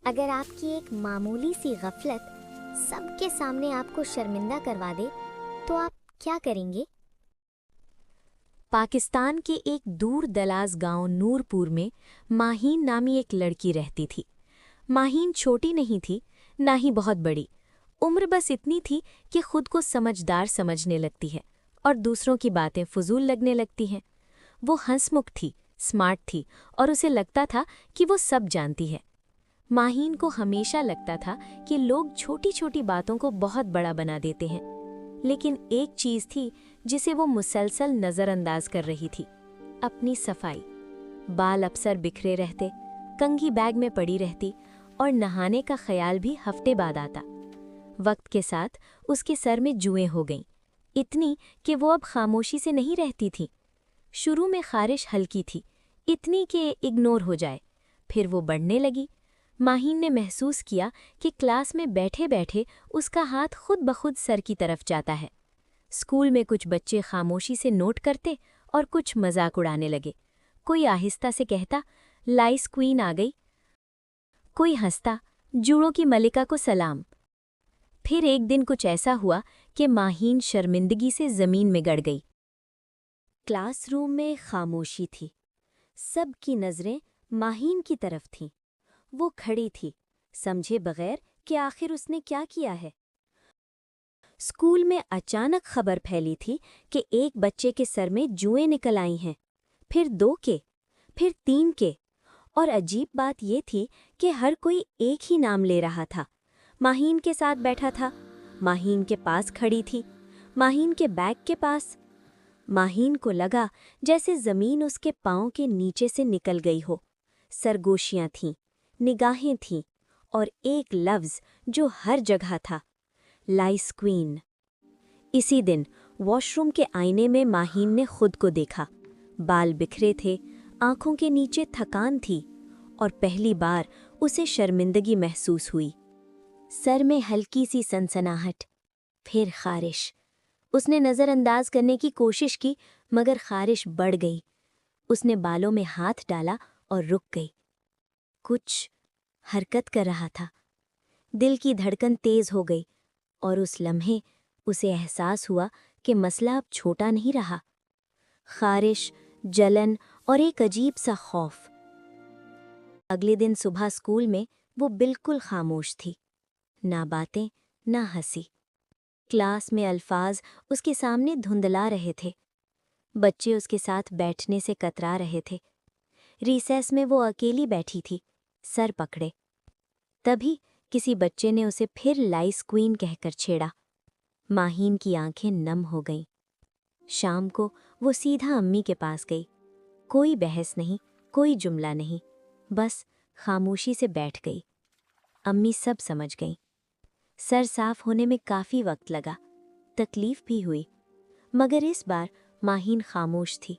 अगर आपकी एक मामूली सी गफलत सबके सामने आपको शर्मिंदा करवा दे तो आप क्या करेंगे? पाकिस्तान के एक दूर दराज गांव नूरपुर में माहीन नामी एक लड़की रहती थी। माहीन छोटी नहीं थी, ना ही बहुत बड़ी। उम्र बस इतनी थी कि खुद को समझदार समझने लगती है और दूसरों की बातें फजूल लगने लगती हैं। वो हंसमुख थी, स्मार्ट थी और उसे लगता था कि वो सब जानती है। माहीन को हमेशा लगता था कि लोग छोटी छोटी बातों को बहुत बड़ा बना देते हैं, लेकिन एक चीज़ थी जिसे वो मुसलसल नज़रअंदाज कर रही थी, अपनी सफाई। बाल अक्सर बिखरे रहते, कंघी बैग में पड़ी रहती और नहाने का ख्याल भी हफ्ते बाद आता। वक्त के साथ उसके सर में जुएं हो गईं, इतनी कि वो अब खामोशी से नहीं रहती थी। शुरू में खारिश हल्की थी, इतनी कि इग्नोर हो जाए, फिर वो बढ़ने लगी। माहीन ने महसूस किया कि क्लास में बैठे बैठे उसका हाथ खुद बखुद सर की तरफ जाता है। स्कूल में कुछ बच्चे खामोशी से नोट करते और कुछ मजाक उड़ाने लगे। कोई आहिस्ता से कहता, लाइस क्वीन आ गई। कोई हंसता, जूड़ों की मलिका को सलाम। फिर एक दिन कुछ ऐसा हुआ कि माहीन शर्मिंदगी से जमीन में गड़ गई। क्लासरूम में खामोशी थी, सबकी नज़रें माहीन की तरफ थीं। वो खड़ी थी, समझे बगैर कि आखिर उसने क्या किया है। स्कूल में अचानक खबर फैली थी कि एक बच्चे के सर में जुएं निकल आई हैं, फिर 2 के, फिर 3 के, और अजीब बात ये थी कि हर कोई एक ही नाम ले रहा था। माहीन के साथ बैठा था, माहीन के पास खड़ी थी, माहीन के बैग के पास। माहीन को लगा जैसे ज़मीन उसके पाँव के नीचे से निकल गई हो। सरगोशियाँ थीं, निगाहें थीं और एक लफ्ज़ जो हर जगह था, लाइस क्वीन। इसी दिन वॉशरूम के आईने में माहीन ने खुद को देखा। बाल बिखरे थे, आंखों के नीचे थकान थी और पहली बार उसे शर्मिंदगी महसूस हुई। सर में हल्की सी सनसनाहट, फिर खारिश। उसने नज़रअंदाज करने की कोशिश की, मगर खारिश बढ़ गई। उसने बालों में हाथ डाला और रुक गई। कुछ हरकत कर रहा था। दिल की धड़कन तेज हो गई और उस लम्हे उसे एहसास हुआ कि मसला अब छोटा नहीं रहा। खारिश, जलन और एक अजीब सा खौफ। अगले दिन सुबह स्कूल में वो बिल्कुल खामोश थी, ना बातें ना हंसी। क्लास में अल्फाज उसके सामने धुंधला रहे थे। बच्चे उसके साथ बैठने से कतरा रहे थे। रिसेस में वो अकेली बैठी थी, सर पकड़े। तभी किसी बच्चे ने उसे फिर लाइस क्वीन कहकर छेड़ा। माहीन की आंखें नम हो गईं। शाम को वो सीधा अम्मी के पास गई। कोई बहस नहीं, कोई जुमला नहीं, बस खामोशी से बैठ गई। अम्मी सब समझ गईं। सर साफ होने में काफ़ी वक्त लगा, तकलीफ भी हुई, मगर इस बार माहीन खामोश थी,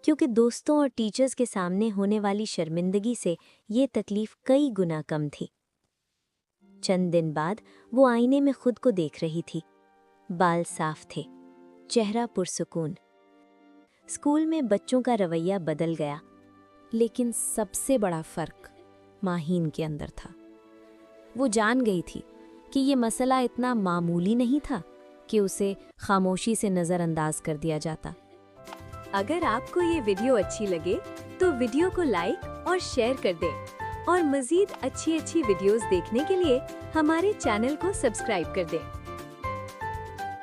क्योंकि दोस्तों और टीचर्स के सामने होने वाली शर्मिंदगी से ये तकलीफ कई गुना कम थी। चंद दिन बाद वो आईने में खुद को देख रही थी। बाल साफ थे, चेहरा पुरसुकून। स्कूल में बच्चों का रवैया बदल गया, लेकिन सबसे बड़ा फ़र्क माहीन के अंदर था। वो जान गई थी कि ये मसला इतना मामूली नहीं था कि उसे खामोशी से नज़रअंदाज कर दिया जाता। अगर आपको ये वीडियो अच्छी लगे तो वीडियो को लाइक और शेयर कर दें और मज़ीद अच्छी वीडियोस देखने के लिए हमारे चैनल को सब्सक्राइब कर दें।